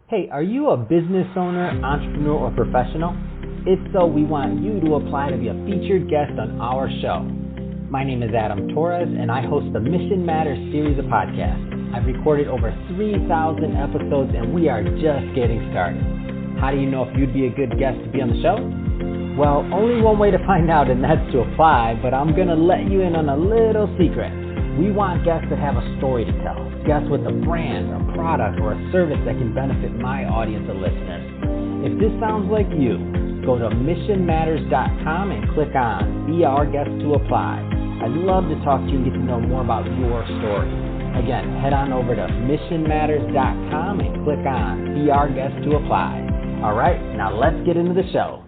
Hey, are you a business owner, entrepreneur, or professional? If so, we want you to apply to be a featured guest on our show. My name is Adam Torres, and I host the Mission Matters series of podcasts. I've recorded over 3,000 episodes, and we are just getting started. How do you know if you'd be a good guest to be on the show? Well, only one way to find out, and that's to apply, but I'm going to let you in on a little secret. We want guests that have a story to tell, guests with a brand, a product, or a service that can benefit my audience of listeners. If this sounds like you, go to missionmatters.com and click on Be Our Guest to apply. I'd love to talk to you and get to know more about your story. Again, head on over to missionmatters.com and click on Be Our Guest to apply. All right, now let's get into the show.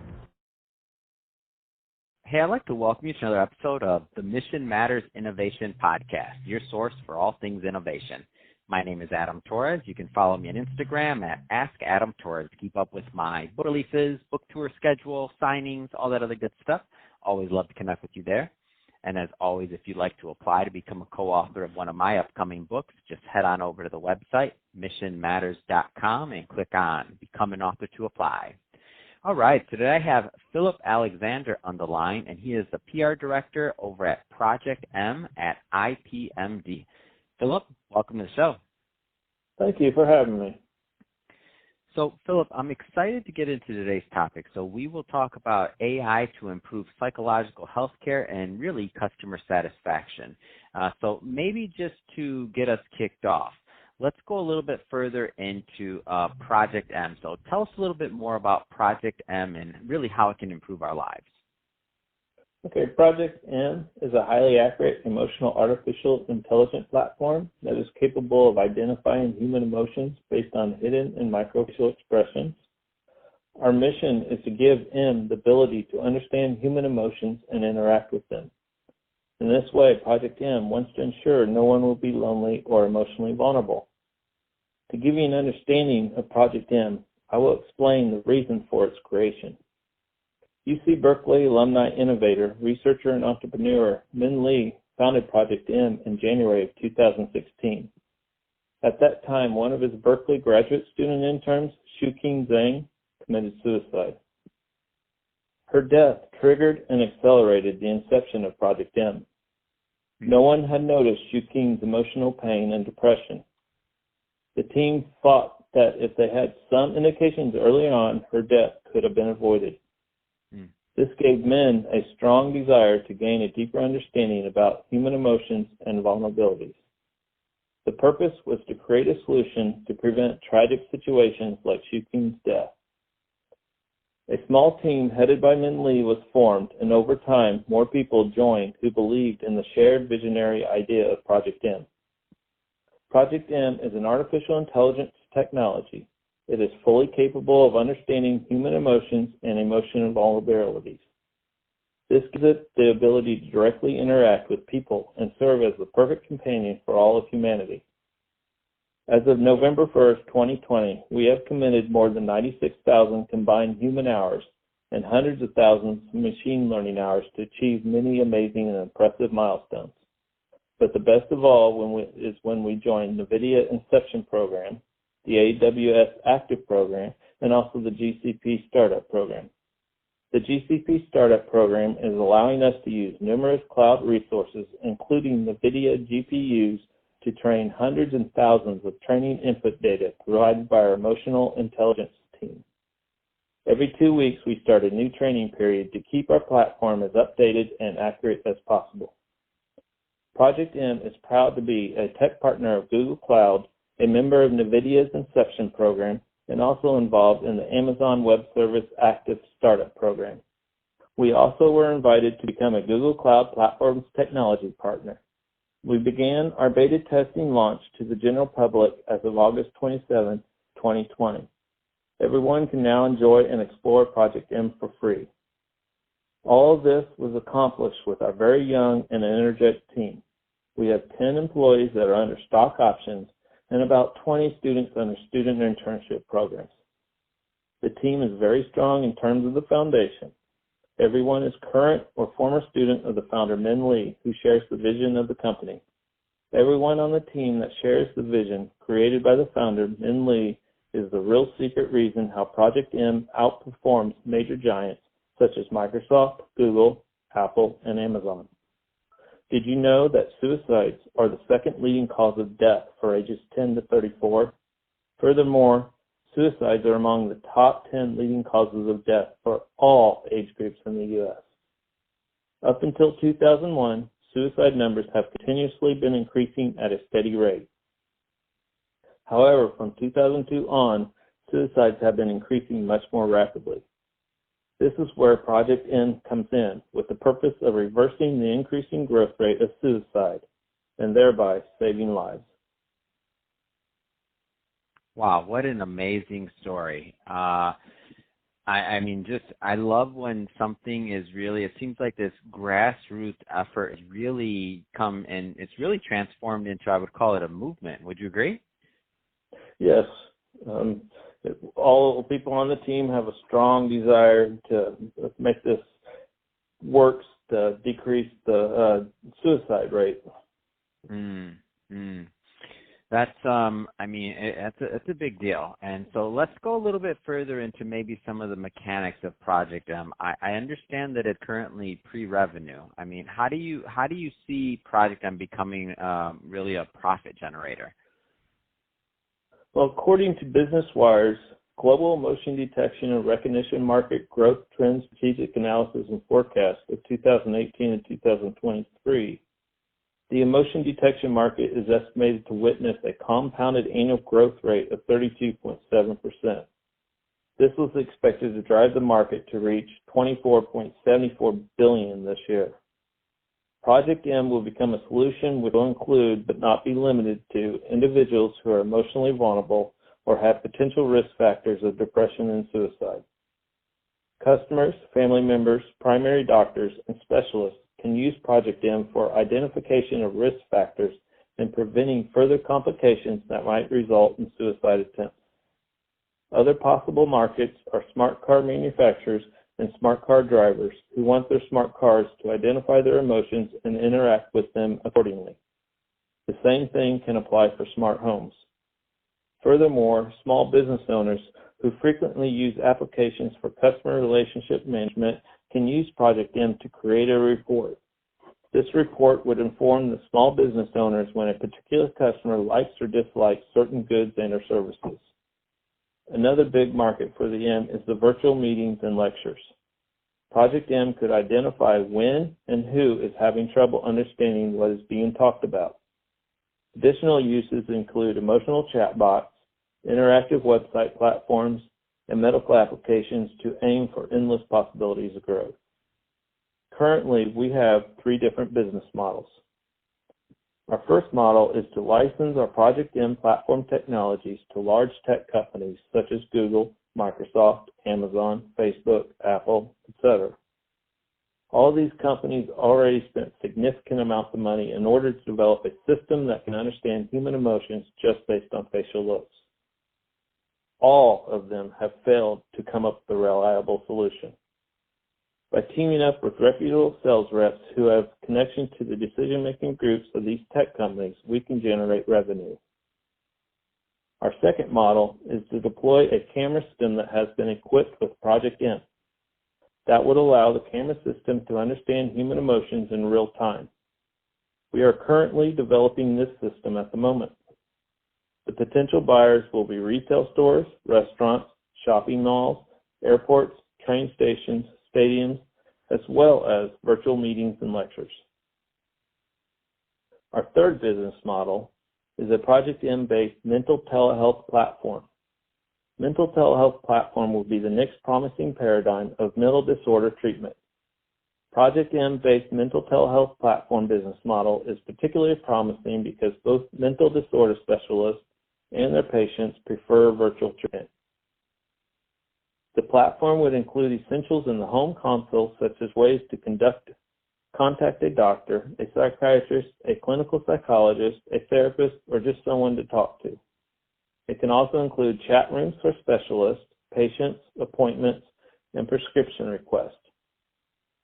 Hey, I'd like to welcome you to another episode of the Mission Matters Innovation Podcast, your source for all things innovation. My name is Adam Torres. You can follow me on Instagram at AskAdamTorres to keep up with my book releases, book tour schedule, signings, all that other good stuff. Always love to connect with you there. And as always, if you'd like to apply to become a co-author of one of my upcoming books, just head on over to the website, missionmatters.com, and click on Become an Author to apply. All right, so today I have Phillip Alexander on the line, and he is the PR director over at Project M at IPMD. Phillip, welcome to the show. Thank you for having me. So, Phillip, I'm excited to get into today's topic. So we will talk about AI to improve psychological health care and really customer satisfaction. So maybe just to get us kicked off, let's go a little bit further into Project M. So tell us a little bit more about Project M and really how it can improve our lives. Okay, Project M is a highly accurate emotional artificial intelligence platform that is capable of identifying human emotions based on hidden and microfacial expressions. Our mission is to give M the ability to understand human emotions and interact with them. In this way, Project M wants to ensure no one will be lonely or emotionally vulnerable. To give you an understanding of Project M, I will explain the reason for its creation. UC Berkeley alumni innovator, researcher, and entrepreneur Min Lee founded Project M in January of 2016. At that time, one of his Berkeley graduate student interns, Shuqing Zhang, committed suicide. Her death triggered and accelerated the inception of Project M. No one had noticed Shuqing's emotional pain and depression. The team thought that if they had some indications early on, her death could have been avoided. This gave men a strong desire to gain a deeper understanding about human emotions and vulnerabilities. The purpose was to create a solution to prevent tragic situations like Shuqing's death. A small team headed by Min Lee was formed, and over time, more people joined who believed in the shared visionary idea of Project M. Project M is an artificial intelligence technology. It is fully capable of understanding human emotions and emotional vulnerabilities. This gives it the ability to directly interact with people and serve as the perfect companion for all of humanity. As of November 1st, 2020, we have committed more than 96,000 combined human hours and hundreds of thousands of machine learning hours to achieve many amazing and impressive milestones. But the best of all is when we join the NVIDIA Inception Program, the AWS Active Program, and also the GCP Startup Program. The GCP Startup Program is allowing us to use numerous cloud resources, including NVIDIA GPUs, to train hundreds and thousands of training input data provided by our emotional intelligence team. Every 2 weeks, we start a new training period to keep our platform as updated and accurate as possible. Project M is proud to be a tech partner of Google Cloud, a member of NVIDIA's Inception Program, and also involved in the Amazon Web Service Active Startup Program. We also were invited to become a Google Cloud Platform's technology partner. We began our beta testing launch to the general public as of August 27, 2020. Everyone can now enjoy and explore Project M for free. All of this was accomplished with our very young and energetic team. We have 10 employees that are under stock options and about 20 students under student internship programs. The team is very strong in terms of the foundation. Everyone is current or former student of the founder Min Lee, who shares the vision of the company. Everyone on the team that shares the vision created by the founder Min Lee is the real secret reason how Project M outperforms major giants such as Microsoft, Google, Apple, and Amazon. Did you know that suicides are the second leading cause of death for ages 10 to 34? Furthermore, suicides are among the top 10 leading causes of death for all age groups in the U.S. Up until 2001, suicide numbers have continuously been increasing at a steady rate. However, from 2002 on, suicides have been increasing much more rapidly. This is where Project N comes in, with the purpose of reversing the increasing growth rate of suicide and thereby saving lives. Wow, what an amazing story. I love when something is really, it seems like this grassroots effort has really come and it's really transformed into, I would call it a movement. Would you agree? Yes. All people on the team have a strong desire to make this work to decrease the suicide rate. That's it's a big deal. And so let's go a little bit further into maybe some of the mechanics of Project M. I understand that it's currently pre-revenue. I mean, how do you see Project M becoming really a profit generator? Well, according to Business Wire's Global Emotion Detection and Recognition Market Growth Trends Strategic Analysis and Forecast of 2018 and 2023, the emotion detection market is estimated to witness a compounded annual growth rate of 32.7%. This was expected to drive the market to reach $24.74 billion this year. Project M will become a solution which will include, but not be limited to, individuals who are emotionally vulnerable or have potential risk factors of depression and suicide. Customers, family members, primary doctors, and specialists can use Project M for identification of risk factors and preventing further complications that might result in suicide attempts. Other possible markets are smart car manufacturers and smart car drivers who want their smart cars to identify their emotions and interact with them accordingly. The same thing can apply for smart homes. Furthermore, small business owners who frequently use applications for customer relationship management can use Project M to create a report. This report would inform the small business owners when a particular customer likes or dislikes certain goods and or services. Another big market for the M is the virtual meetings and lectures. Project M could identify when and who is having trouble understanding what is being talked about. Additional uses include emotional chatbots, interactive website platforms, and medical applications to aim for endless possibilities of growth. Currently, we have 3 different business models. Our first model is to license our Project M platform technologies to large tech companies such as Google, Microsoft, Amazon, Facebook, Apple, etc. All these companies already spent significant amounts of money in order to develop a system that can understand human emotions just based on facial looks. All of them have failed to come up with a reliable solution. By teaming up with reputable sales reps who have connection to the decision-making groups of these tech companies, we can generate revenue. Our second model is to deploy a camera system that has been equipped with Project M. That would allow the camera system to understand human emotions in real time. We are currently developing this system at the moment. The potential buyers will be retail stores, restaurants, shopping malls, airports, train stations, stadiums, as well as virtual meetings and lectures. Our third business model is a Project M-based mental telehealth platform. Mental telehealth platform will be the next promising paradigm of mental disorder treatment. Project M-based mental telehealth platform business model is particularly promising because both mental disorder specialists and their patients prefer virtual treatment. The platform would include essentials in the home consult, such as ways to contact a doctor, a psychiatrist, a clinical psychologist, a therapist, or just someone to talk to. It can also include chat rooms for specialists, patients, appointments, and prescription requests.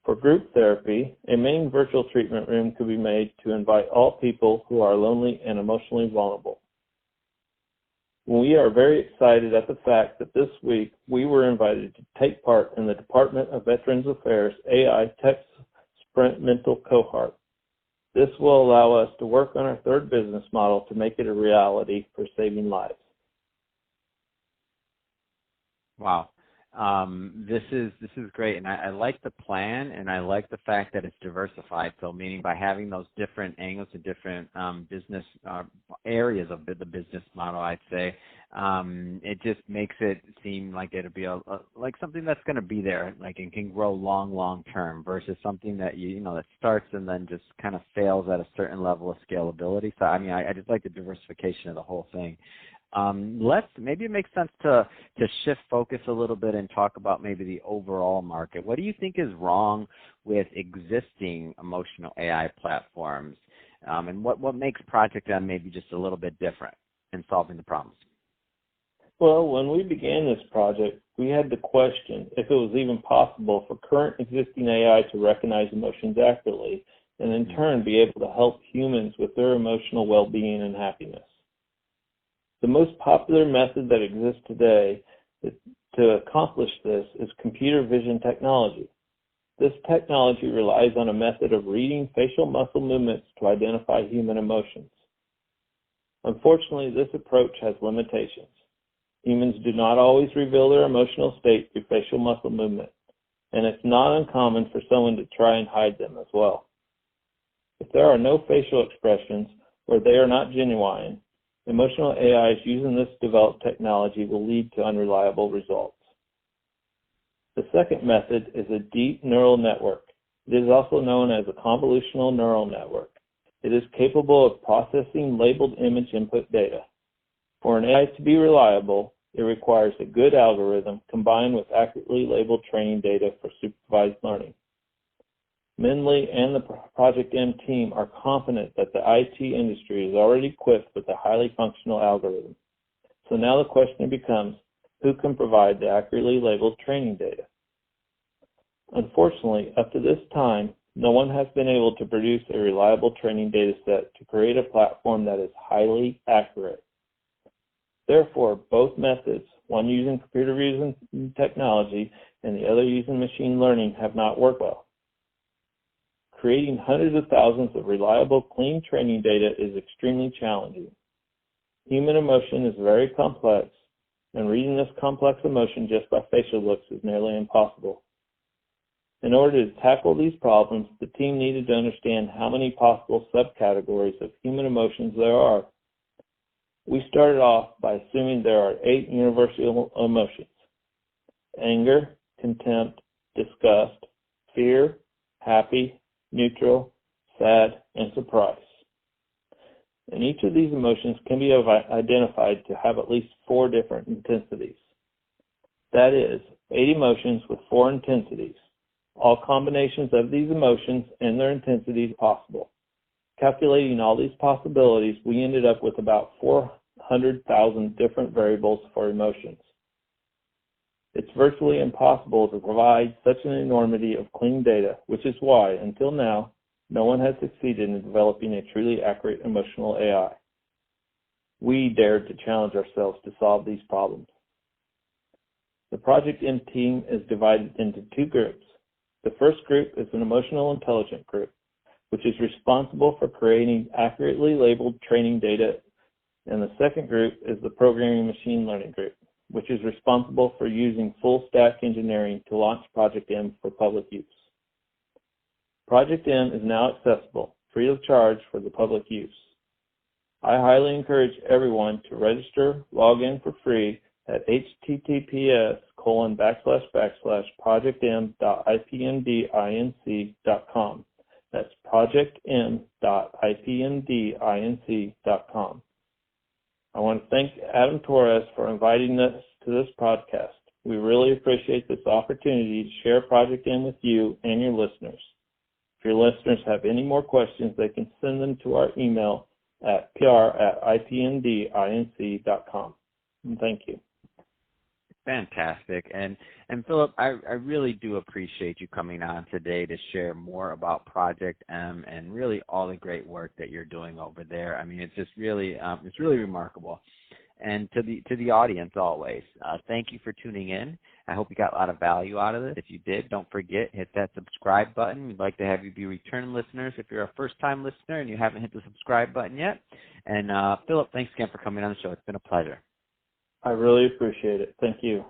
For group therapy, a main virtual treatment room could be made to invite all people who are lonely and emotionally vulnerable. We are very excited at the fact that this week we were invited to take part in the Department of Veterans Affairs AI Tech Experimental Cohort. This will allow us to work on our third business model to make it a reality for saving lives. Wow. This is great, and I like the plan, and I like the fact that it's diversified. So, meaning by having those different angles and different business areas of the business model, I'd say, it just makes it seem like it'll be like something that's going to be there, like and can grow long term, versus something that that starts and then just kind of fails at a certain level of scalability. So, I mean, I just like the diversification of the whole thing. Maybe it makes sense to shift focus a little bit and talk about maybe the overall market. What do you think is wrong with existing emotional AI platforms, and what makes Project M maybe just a little bit different in solving the problems? Well, when we began this project, we had to question if it was even possible for current existing AI to recognize emotions accurately and in turn be able to help humans with their emotional well-being and happiness. The most popular method that exists today to accomplish this is computer vision technology. This technology relies on a method of reading facial muscle movements to identify human emotions. Unfortunately, this approach has limitations. Humans do not always reveal their emotional state through facial muscle movement, and it's not uncommon for someone to try and hide them as well. If there are no facial expressions or they are not genuine, emotional AIs using this developed technology will lead to unreliable results. The second method is a deep neural network. It is also known as a convolutional neural network. It is capable of processing labeled image input data. For an AI to be reliable, it requires a good algorithm combined with accurately labeled training data for supervised learning. Menley and the Project M team are confident that the IT industry is already equipped with a highly functional algorithm. So now the question becomes, who can provide the accurately labeled training data? Unfortunately, up to this time, no one has been able to produce a reliable training data set to create a platform that is highly accurate. Therefore, both methods, one using computer vision technology and the other using machine learning, have not worked well. Creating hundreds of thousands of reliable, clean training data is extremely challenging. Human emotion is very complex, and reading this complex emotion just by facial looks is nearly impossible. In order to tackle these problems, the team needed to understand how many possible subcategories of human emotions there are. We started off by assuming there are 8 universal emotions: anger, contempt, disgust, fear, happy, neutral, sad, and surprise. And each of these emotions can be identified to have at least 4 different intensities. That is, 8 emotions with 4 intensities. All combinations of these emotions and their intensities possible. Calculating all these possibilities, we ended up with about 400,000 different variables for emotions. It's virtually impossible to provide such an enormity of clean data, which is why, until now, no one has succeeded in developing a truly accurate emotional AI. We dared to challenge ourselves to solve these problems. The Project M team is divided into 2 groups. The first group is an emotional intelligence group, which is responsible for creating accurately labeled training data, and the second group is the programming machine learning group, which is responsible for using full-stack engineering to launch Project M for public use. Project M is now accessible, free of charge for the public use. I highly encourage everyone to register, log in for free at https://projectm.ipmdinc.com. That's projectm.ipmdinc.com. I want to thank Adam Torres for inviting us to this podcast. We really appreciate this opportunity to share Project M with you and your listeners. If your listeners have any more questions, they can send them to our email at pr@ipmdinc.com. And thank you. Fantastic. And Philip, I really do appreciate you coming on today to share more about Project M and really all the great work that you're doing over there. I mean, it's just really, it's really remarkable. and to the audience always. Thank you for tuning in. I hope you got a lot of value out of this. If you did, don't forget, hit that subscribe button. We'd like to have you be return listeners if you're a first-time listener and you haven't hit the subscribe button yet. And Philip, thanks again for coming on the show. It's been a pleasure. I really appreciate it. Thank you.